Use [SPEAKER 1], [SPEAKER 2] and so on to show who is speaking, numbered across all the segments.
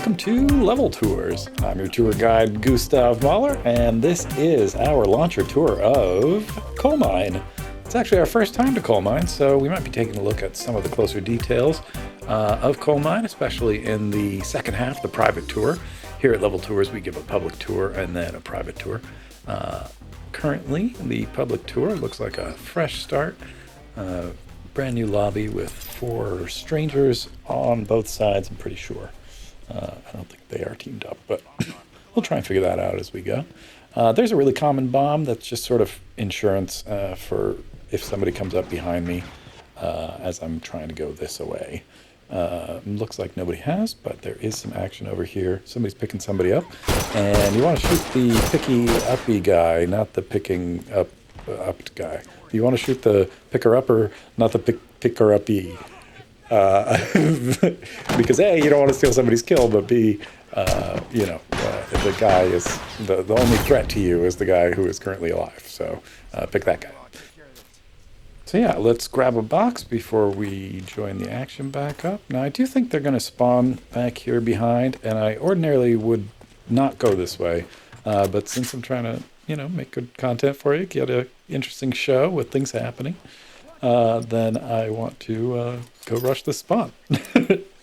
[SPEAKER 1] welcome to Level Tours. I'm your tour guide, Gustav Mahler, and this is our launcher tour of Coal Mine. It's actually our first time to Coal Mine, so we might be taking a look at some of the closer details of Coal Mine, especially in the second half, the private tour. Here at Level Tours, we give a public tour and then a private tour. Currently, the public tour looks like a fresh start. Brand new lobby with 4 strangers on both sides, I'm pretty sure. I don't think they are teamed up, but we'll try and figure that out as we go. There's a really common bomb that's just sort of insurance for if somebody comes up behind me as I'm trying to go this away. Looks like nobody has, but there is some action over here. Somebody's picking somebody up, and you want to shoot the picky-uppy guy, not the upped guy. You want to shoot the picker-upper, not the picker-uppy. Because A, you don't want to steal somebody's kill, but B, the guy is, the only threat to you is the guy who is currently alive. So pick that guy. So yeah, let's grab a box before we join the action back up. Now I do think they're going to spawn back here behind, and I ordinarily would not go this way. But since I'm trying to, make good content for you, get an interesting show with things happening, then I want to go rush the spawn.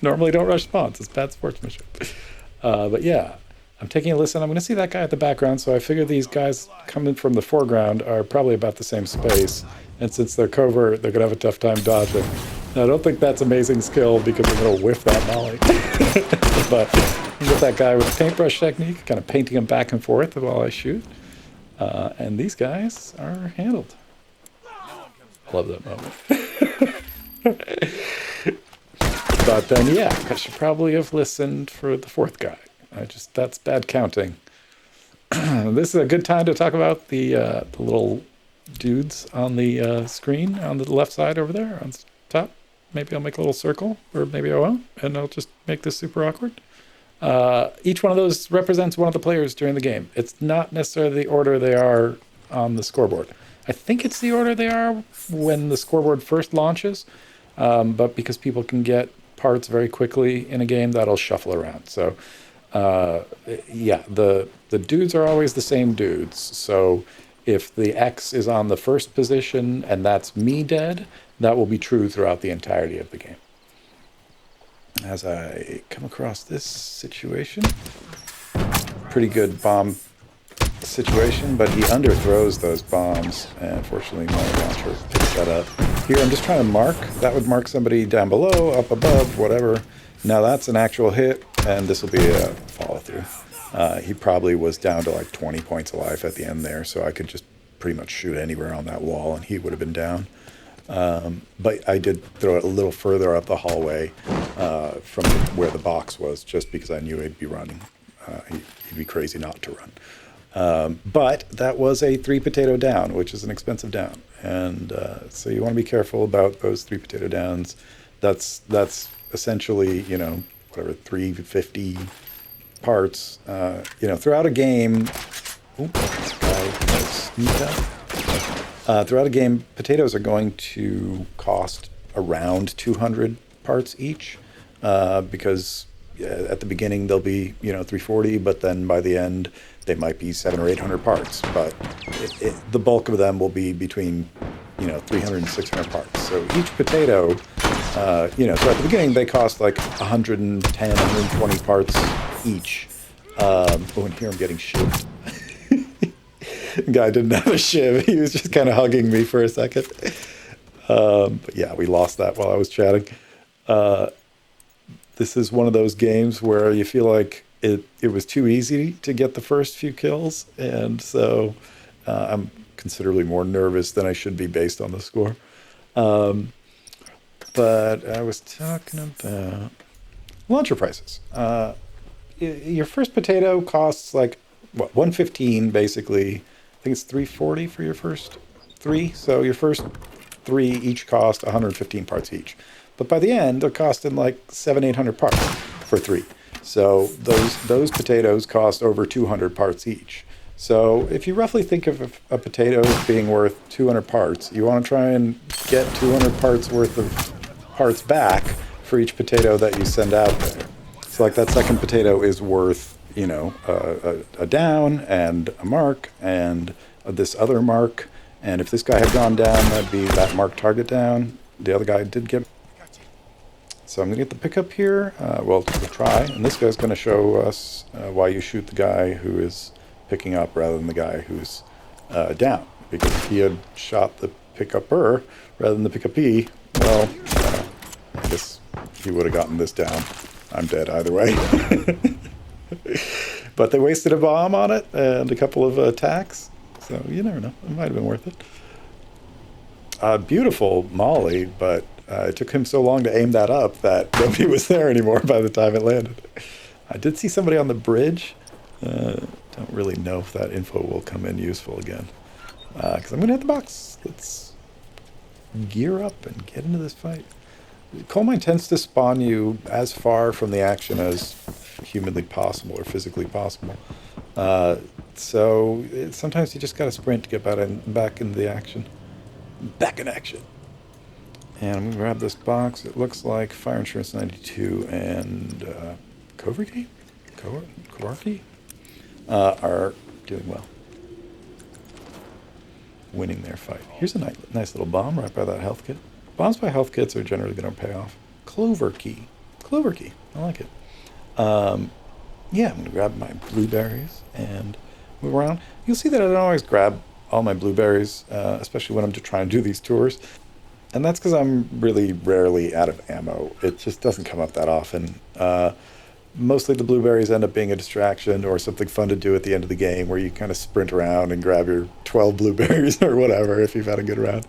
[SPEAKER 1] Normally don't rush spawns, it's bad sportsmanship. But yeah, I'm taking a listen. I'm going to see that guy at the background, so I figure these guys coming from the foreground are probably about the same space. And since they're covert, they're going to have a tough time dodging. Now, I don't think that's amazing skill because I'm going to whiff that molly. But with that guy with the paintbrush technique, kind of painting him back and forth while I shoot. And these guys are handled. I love that moment. But then, yeah, I should probably have listened for the fourth guy. That's bad counting. This is a good time to talk about the little dudes on the screen on the left side over there on top. Maybe I'll make a little circle, or maybe I won't, and I'll just make this super awkward. Each one of those represents one of the players during the game. It's not necessarily the order they are on the scoreboard. I think it's the order they are when the scoreboard first launches, but because people can get parts very quickly in a game, that'll shuffle around. So, yeah, the dudes are always the same dudes. So if the X is on the first position and that's me dead, that will be true throughout the entirety of the game. As I come across this situation, pretty good bomb situation, but he underthrows those bombs, and fortunately my launcher picks that up. Here I'm just trying to mark. That would mark somebody down below, up above, whatever. Now that's an actual hit, and this will be a follow-through. He probably was down to like 20 points of life at the end there, so I could just pretty much shoot anywhere on that wall and he would have been down. But I did throw it a little further up the hallway from where the box was, just because I knew he'd be running. He'd be crazy not to run. But that was a 3 potato down, which is an expensive down. And so you want to be careful about those 3 potato downs. That's essentially, whatever, 350 parts. Throughout a game, throughout a game, potatoes are going to cost around 200 parts each, because at the beginning they'll be 340, but then by the end they might be 700 or 800 parts. But the bulk of them will be between 300 and 600 parts. So each potato, so at the beginning they cost like 110, 120 parts each. And here I'm getting shivved. The guy didn't have a shiv. He was just kind of hugging me for a second. But yeah, we lost that while I was chatting. This is one of those games where you feel like it was too easy to get the first few kills. And so I'm considerably more nervous than I should be based on the score. But I was talking about launcher prices. Your first potato costs like, what, 115 basically. I think it's 340 for your first 3. So your first 3 each cost 115 parts each. But by the end, they're costing like 700-800 parts for 3. So those potatoes cost over 200 parts each. So if you roughly think of a potato as being worth 200 parts, you want to try and get 200 parts worth of parts back for each potato that you send out there. So like that second potato is worth, you know, a down and a mark and this other mark. And if this guy had gone down, that'd be that mark target down. The other guy did get. So I'm going to get the pickup here. Well, we'll try. And this guy's going to show us why you shoot the guy who is picking up rather than the guy who's down. Because if he had shot the pick-upper rather than the pick-upee, well, I guess he would have gotten this down. I'm dead either way. But they wasted a bomb on it and a couple of attacks. So you never know. It might have been worth it. Beautiful Molly, but it took him so long to aim that up that nobody was there anymore by the time it landed. I did see somebody on the bridge. Don't really know if that info will come in useful again. Because I'm going to hit the box. Let's gear up and get into this fight. Coal mine tends to spawn you as far from the action as humanly possible or physically possible. So sometimes you just got to sprint to get back into the action. Back in action. And I'm going to grab this box. It looks like Fire Insurance 92 and Kovarki are doing well. Winning their fight. Here's a nice little bomb right by that health kit. Bombs by health kits are generally going to pay off. Clover key. I like it. Yeah, I'm going to grab my blueberries and move around. You'll see that I don't always grab all my blueberries, especially when I'm just trying to do these tours. And that's because I'm really rarely out of ammo. It just doesn't come up that often. Mostly the blueberries end up being a distraction or something fun to do at the end of the game where you kind of sprint around and grab your 12 blueberries or whatever if you've had a good round.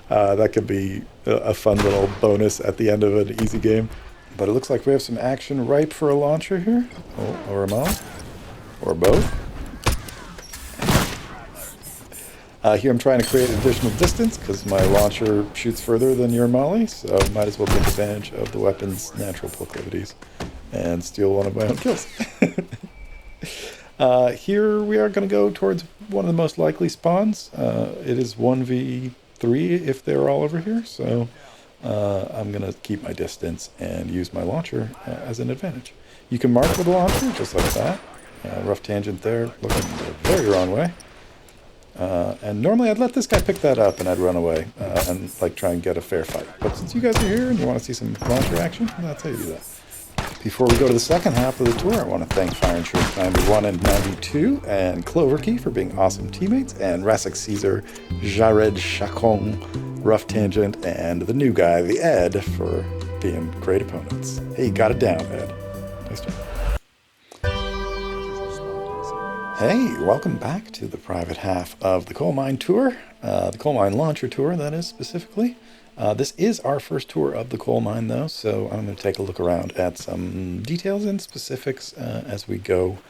[SPEAKER 1] That could be a fun little bonus at the end of an easy game. But it looks like we have some action ripe for a launcher here. Or a molly. Or both. Here I'm trying to create additional distance because my launcher shoots further than your molly, so might as well take advantage of the weapon's natural proclivities and steal one of my own kills. Here we are going to go towards one of the most likely spawns. It is 1v3 if they're all over here, so I'm going to keep my distance and use my launcher as an advantage. You can mark with a launcher just like that. Rough tangent there, looking the very wrong way. And normally I'd let this guy pick that up and I'd run away and like try and get a fair fight. But since you guys are here and you want to see some launcher action, that's how you do that. Before we go to the second half of the tour, I want to thank Fire Insurance 91 and 92 and Cloverkey for being awesome teammates, and Rasik Caesar, Jared Chacon, Rough Tangent, and the new guy, the Ed, for being great opponents. Hey, you got it down, Ed. Nice job. Hey, welcome back to the private half of the coal mine tour, the coal mine launcher tour, that is, specifically. This is our first tour of the coal mine, though, so I'm going to take a look around at some details and specifics as we go,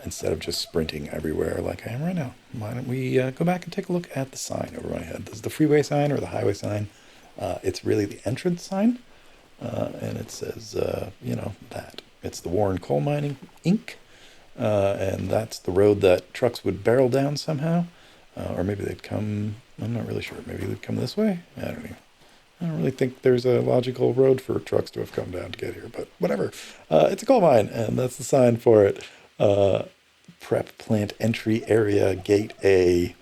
[SPEAKER 1] instead of just sprinting everywhere like I am right now. Why don't we go back and take a look at the sign over my head. This is the freeway sign or the highway sign. It's really the entrance sign, and it says, that. It's the Warren Coal Mining, Inc., and that's the road that trucks would barrel down somehow, or maybe they'd come, I'm not really sure, maybe they'd come this way? I don't know. I don't really think there's a logical road for trucks to have come down to get here, but whatever. It's a coal mine, and that's the sign for it. Prep plant entry area, gate A.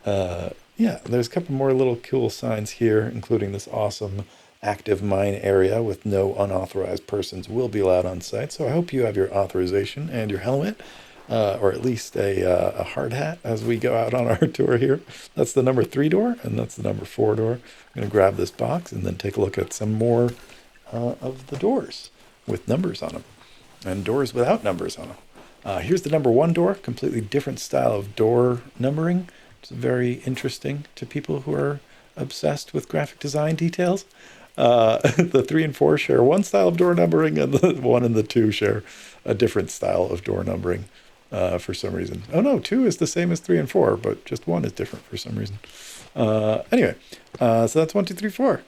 [SPEAKER 1] Yeah, there's a couple more little cool signs here, including this awesome active mine area with no unauthorized persons will be allowed on site. So I hope you have your authorization and your helmet, or at least a hard hat as we go out on our tour here. That's the number 3 door, and that's the number 4 door. I'm going to grab this box and then take a look at some more of the doors with numbers on them, and doors without numbers on them. Here's the number 1 door, completely different style of door numbering. It's very interesting to people who are obsessed with graphic design details. The 3 and 4 share one style of door numbering, and the 1 and the 2 share a different style of door numbering for some reason. Oh no, 2 is the same as 3 and 4, but just 1 is different for some reason. Anyway, so that's 1, 2, 3, 4.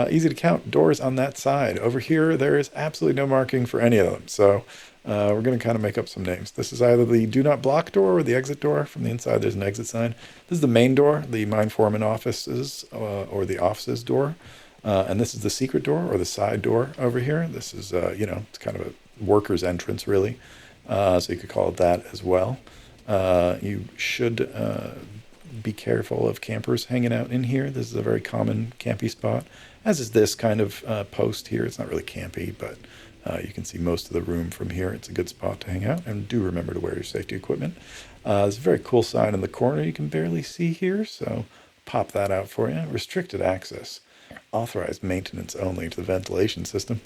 [SPEAKER 1] Easy to count doors on that side. Over here, there is absolutely no marking for any of them. So we're going to kind of make up some names. This is either the do not block door or the exit door. From the inside, there's an exit sign. This is the main door, the mine foreman offices, or the offices door. And this is the secret door or the side door over here. This is, it's kind of a workers' entrance, really. So you could call it that as well. You should be careful of campers hanging out in here. This is a very common campy spot, as is this kind of post here. It's not really campy, but you can see most of the room from here. It's a good spot to hang out, and do remember to wear your safety equipment. There's a very cool sign in the corner you can barely see here, so pop that out for you. Restricted access. Authorized maintenance only to the ventilation system.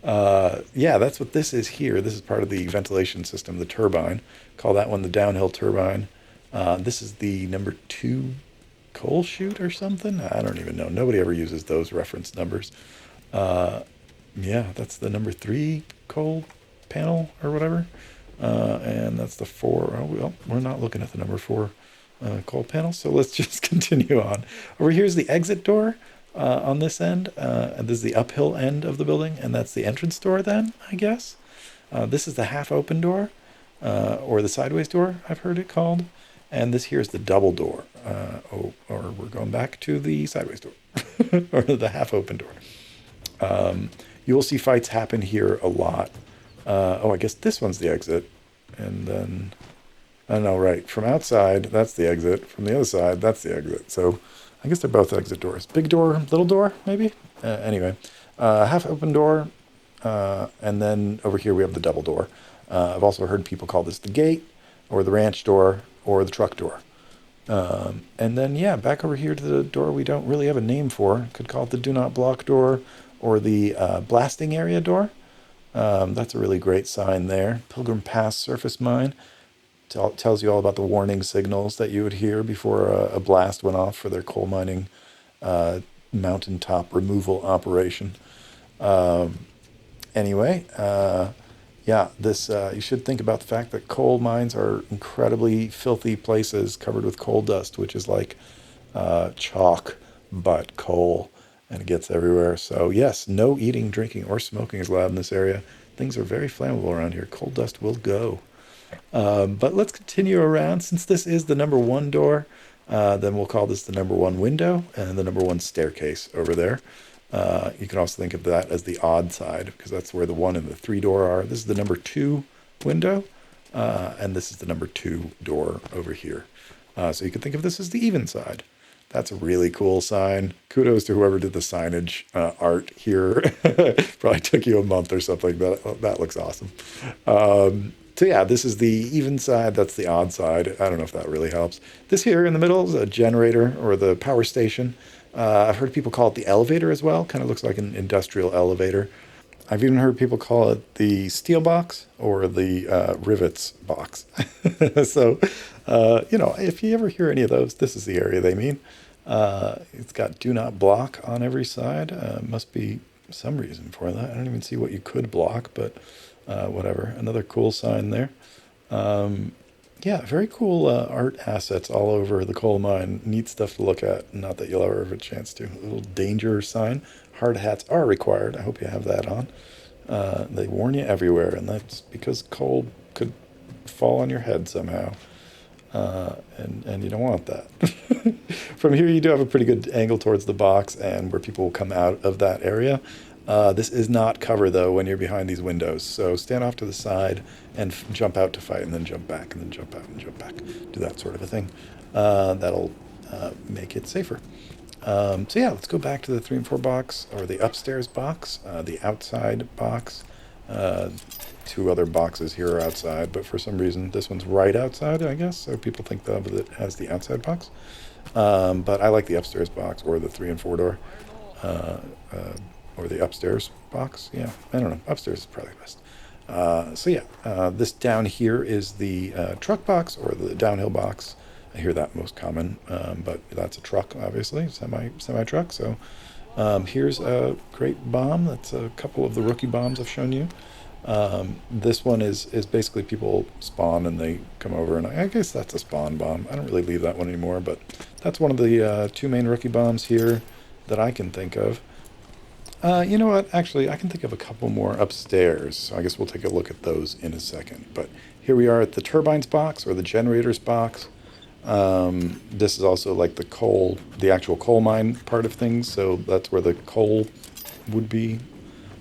[SPEAKER 1] Yeah, that's what this is here. This is part of the ventilation system, the turbine. Call that one the downhill turbine. This is the number 2 coal chute or something. I don't even know. Nobody ever uses those reference numbers. Yeah, that's the number 3 coal panel or whatever. And that's the 4. Oh, well, we're not looking at the number 4 coal panel, so let's just continue on. Over here's the exit door. On this end, and this is the uphill end of the building, and that's the entrance door then, I guess. This is the half open door, or the sideways door, I've heard it called. And this here is the double door, or we're going back to the sideways door, or the half open door. You will see fights happen here a lot. Oh, I guess this one's the exit, and then, I don't know, right, from outside, that's the exit, from the other side, that's the exit, so I guess they're both exit doors. Big door, little door, maybe? Anyway, half open door, and then over here we have the double door. I've also heard people call this the gate, or the ranch door, or the truck door. And then, yeah, back over here to the door we don't really have a name for. Could call it the do not block door, or the blasting area door. That's a really great sign there. Pilgrim Pass surface mine. Tells you all about the warning signals that you would hear before a blast went off for their coal mining mountaintop removal operation. Anyway, yeah, this you should think about the fact that coal mines are incredibly filthy places covered with coal dust, which is like chalk but coal, and it gets everywhere. So yes, no eating, drinking, or smoking is allowed in this area. Things are very flammable around here. Coal dust will go. But let's continue around. Since this is the number 1 door, then we'll call this the number 1 window and the number 1 staircase over there. You can also think of that as the odd side, because that's where the 1 and the 3 door are. This is the number 2 window, and this is the number 2 door over here. So you could think of this as the even side. That's a really cool sign. Kudos to whoever did the signage art here. Probably took you a month or something. That looks awesome. So yeah, this is the even side, that's the odd side. I don't know if that really helps. This here in the middle is a generator, or the power station. I've heard people call it the elevator as well. Kind of looks like an industrial elevator. I've even heard people call it the steel box, or the rivets box. So, if you ever hear any of those, this is the area they mean. It's got do not block on every side. Must be some reason for that. I don't even see what you could block, but whatever. Another cool sign there. Yeah, very cool art assets all over the coal mine. Neat stuff to look at. Not that you'll ever have a chance to. A little danger sign. Hard hats are required. I hope you have that on. They warn you everywhere, and that's because coal could fall on your head somehow. And you don't want that. From here, you do have a pretty good angle towards the box and where people will come out of that area. This is not cover, though, when you're behind these windows. So stand off to the side and jump out to fight, and then jump back, and then jump out and jump back. Do that sort of a thing. That'll make it safer. So yeah, let's go back to the 3 and 4 box, or the upstairs box, the outside box. 2 other boxes here are outside, but for some reason this one's right outside, I guess. So people think of it as the outside box. But I like the upstairs box, or the 3 and 4 door. Or the upstairs box. Yeah, I don't know. Upstairs is probably best. So yeah, this down here is the truck box, or the downhill box. I hear that most common, but that's a truck, obviously, semi truck. So here's a great bomb. That's a couple of the rookie bombs I've shown you. This one is basically people spawn and they come over, and I guess that's a spawn bomb. I don't really leave that one anymore, but that's one of the 2 main rookie bombs here that I can think of. You know what? Actually, I can think of a couple more upstairs, so I guess we'll take a look at those in a second. But here we are at the turbines box, or the generators box. This is also like the actual coal mine part of things, so that's where the coal would be.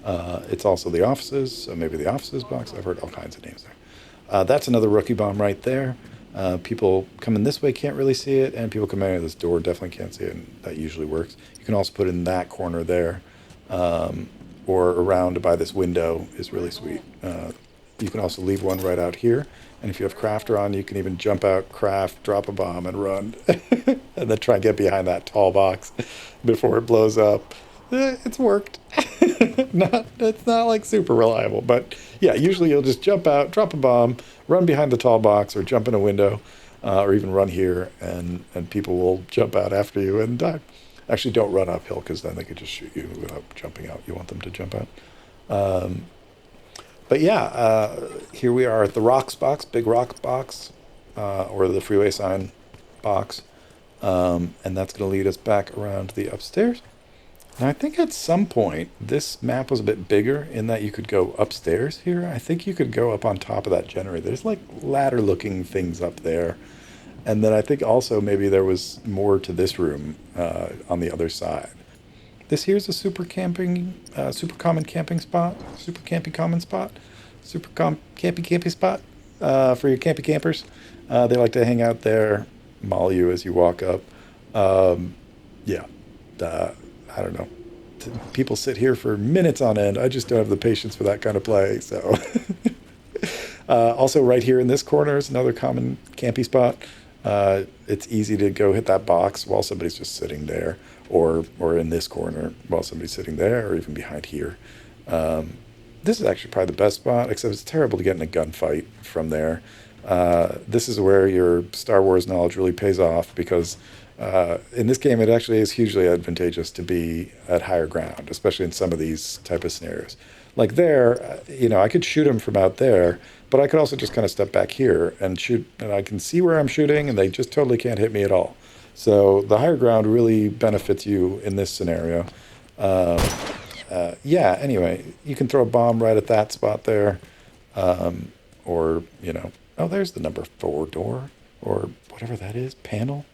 [SPEAKER 1] It's also the offices, so maybe the offices box. I've heard all kinds of names there. That's another rookie bomb right there. People coming this way can't really see it, and people coming out of this door definitely can't see it, and that usually works. You can also put it in that corner there, or around by this window is really sweet. You can also leave one right out here, and if you have crafter on, you can even jump out, craft, drop a bomb, and run, and then try and get behind that tall box before it blows up. It's worked. It's not like super reliable, but yeah, usually you'll just jump out, drop a bomb, run behind the tall box, or jump in a window, or even run here, and people will jump out after you and die. Actually, don't run uphill because then they could just shoot you without jumping out. You want them to jump out. But yeah, here we are at the rocks box, big rock box, or the freeway sign box, and that's going to lead us back around the upstairs. Now, I think at some point this map was a bit bigger in that you could go upstairs here. I think you could go up on top of that generator. There's like ladder looking things up there. And then I think also maybe there was more to this room on the other side. This here's a super common camping spot, campy spot for your campy campers. They like to hang out there, molly you as you walk up. Yeah. I don't know. People sit here for minutes on end. I just don't have the patience for that kind of play. So, also right here in this corner is another common campy spot. It's easy to go hit that box while somebody's just sitting there, or in this corner while somebody's sitting there, or even behind here. This is actually probably the best spot, except it's terrible to get in a gunfight from there. This is where your Star Wars knowledge really pays off because. In this game, it actually is hugely advantageous to be at higher ground, especially in some of these type of scenarios. Like there, I could shoot them from out there, but I could also just kind of step back here and shoot, and I can see where I'm shooting, and they just totally can't hit me at all. So the higher ground really benefits you in this scenario. Yeah, anyway, you can throw a bomb right at that spot there, or, oh, there's the number 4 door, or whatever that is, panel.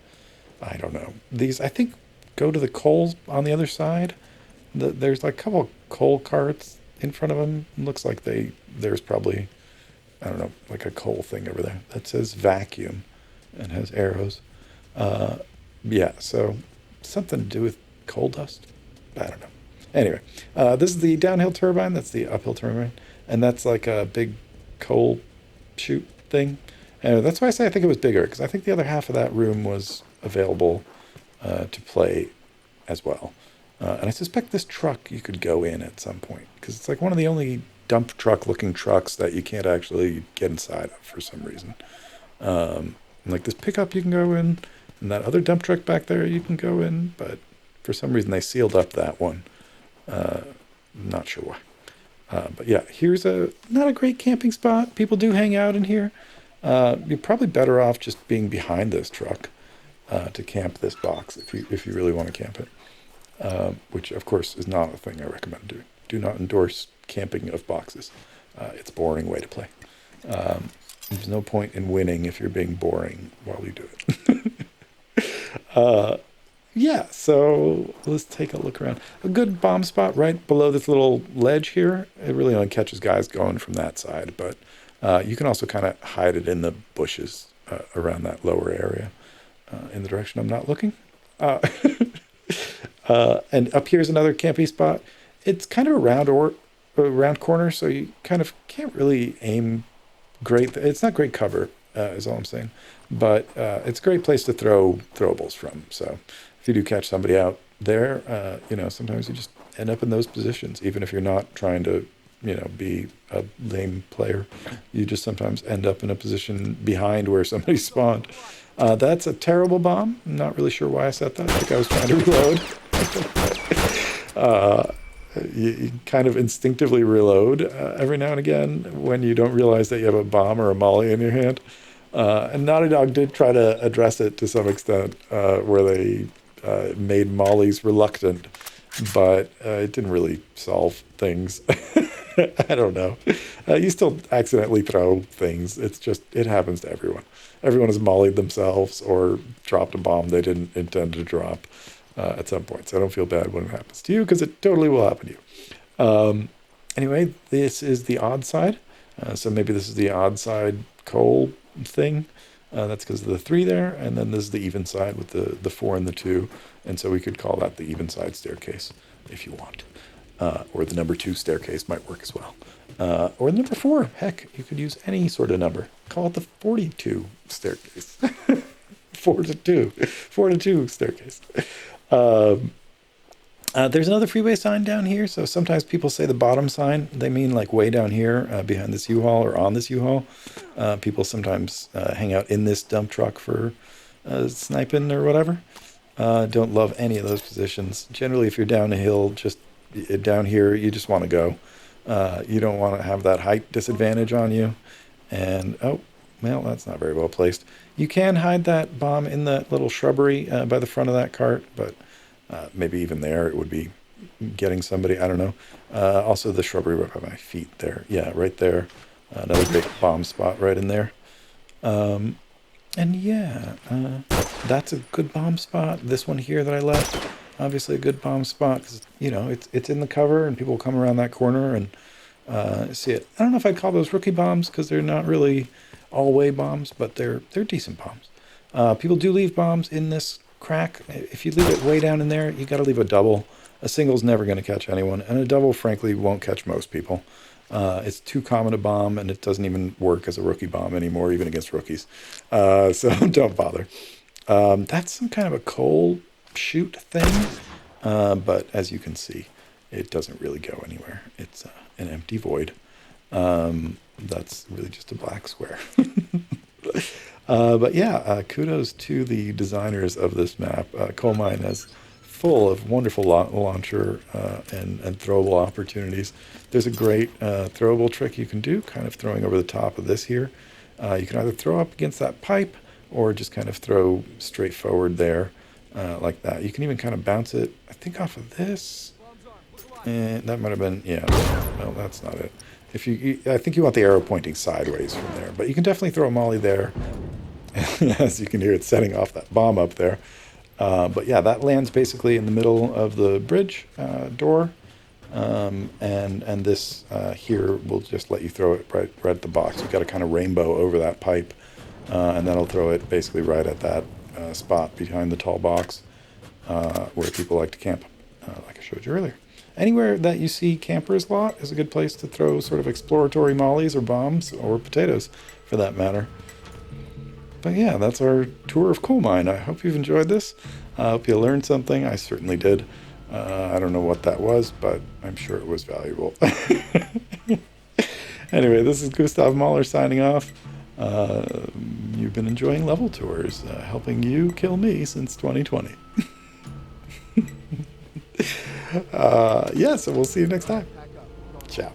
[SPEAKER 1] I don't know. These, I think, go to the coals on the other side. There's like a couple of coal carts in front of them. It looks like there's probably, I don't know, like a coal thing over there that says vacuum and has arrows. Yeah, so something to do with coal dust. I don't know. Anyway, this is the downhill turbine. That's the uphill turbine. And that's like a big coal chute thing. And that's why I say I think it was bigger, because I think the other half of that room was available to play as well. And I suspect this truck you could go in at some point, because it's like one of the only dump truck looking trucks that you can't actually get inside of for some reason. Like this pickup you can go in, and that other dump truck back there you can go in, but for some reason they sealed up that one. Not sure why. But yeah, here's not a great camping spot. People do hang out in here. You're probably better off just being behind this truck to camp this box if you really want to camp it, which of course is not a thing I recommend doing. Do not endorse camping of boxes. It's a boring way to play. There's no point in winning if you're being boring while you do it. Yeah, so let's take a look around. A good bomb spot right below this little ledge here. It really only catches guys going from that side, but you can also kind of hide it in the bushes around that lower area in the direction I'm not looking. And up here's another campy spot. It's kind of a round corner, so you kind of can't really aim great. It's not great cover, is all I'm saying. But it's a great place to throw throwables from. So if you do catch somebody out there, sometimes you just end up in those positions, even if you're not trying to be a lame player. You just sometimes end up in a position behind where somebody spawned. That's a terrible bomb. I'm not really sure why I set that. I think I was trying to reload. You kind of instinctively reload every now and again when you don't realize that you have a bomb or a molly in your hand. And Naughty Dog did try to address it to some extent, where they made mollies reluctant, but it didn't really solve things. I don't know. You still accidentally throw things. It happens to everyone. Everyone has mollied themselves or dropped a bomb they didn't intend to drop at some point. So I don't feel bad when it happens to you, because it totally will happen to you. Anyway, this is the odd side. So maybe this is the odd side coal thing. That's because of the 3 there. And then this is the even side with the 4 and the 2. And so we could call that the even side staircase if you want. Or the number 2 staircase might work as well. Or the number 4. Heck, you could use any sort of number. Call it the 42 staircase. 4 to 2. 4 to 2 staircase. There's another freeway sign down here. So sometimes people say the bottom sign. They mean like way down here behind this U-Haul or on this U-Haul. People sometimes hang out in this dump truck for sniping or whatever. Don't love any of those positions. Generally, if you're down a hill, just down here, you just want to go. You don't want to have that height disadvantage on you. And, oh, well, that's not very well placed. You can hide that bomb in that little shrubbery by the front of that cart, but maybe even there it would be getting somebody. I don't know. Also, the shrubbery right by my feet there. Yeah, right there. Another great bomb spot right in there. And yeah, that's a good bomb spot. This one here that I left, obviously a good bomb spot because, you know, it's in the cover and people come around that corner and see it. I don't know if I'd call those rookie bombs because they're not really all-way bombs, but they're decent bombs. People do leave bombs in this crack. If you leave it way down in there, you got to leave a double. A single's never going to catch anyone, and a double, frankly, won't catch most people. It's too common a bomb, and it doesn't even work as a rookie bomb anymore, even against rookies. So don't bother. That's some kind of a coal chute thing, but as you can see, it doesn't really go anywhere. It's an empty void. That's really just a black square. But yeah, kudos to the designers of this map. Coal Mine is full of wonderful launcher and throwable opportunities. There's a great throwable trick you can do, kind of throwing over the top of this here. You can either throw up against that pipe or just kind of throw straight forward there like that. You can even kind of bounce it, I think, off of this. And that might have been, yeah, no, that's not it. I think you want the arrow pointing sideways from there, but you can definitely throw a molly there. As you can hear, it's setting off that bomb up there. But yeah, that lands basically in the middle of the bridge door. And this here will just let you throw it right at the box. You've got a kind of rainbow over that pipe, and that'll throw it basically right at that spot behind the tall box where people like to camp, like I showed you earlier. Anywhere that you see campers lot is a good place to throw sort of exploratory mollies or bombs or potatoes for that matter. But yeah, that's our tour of Coal Mine. I hope you've enjoyed this. I hope you learned something. I certainly did. I don't know what that was, but I'm sure it was valuable. Anyway, this is Gustav Mahler signing off. You've been enjoying Level Tours, helping you kill me since 2020. Yeah, so we'll see you next time. Ciao.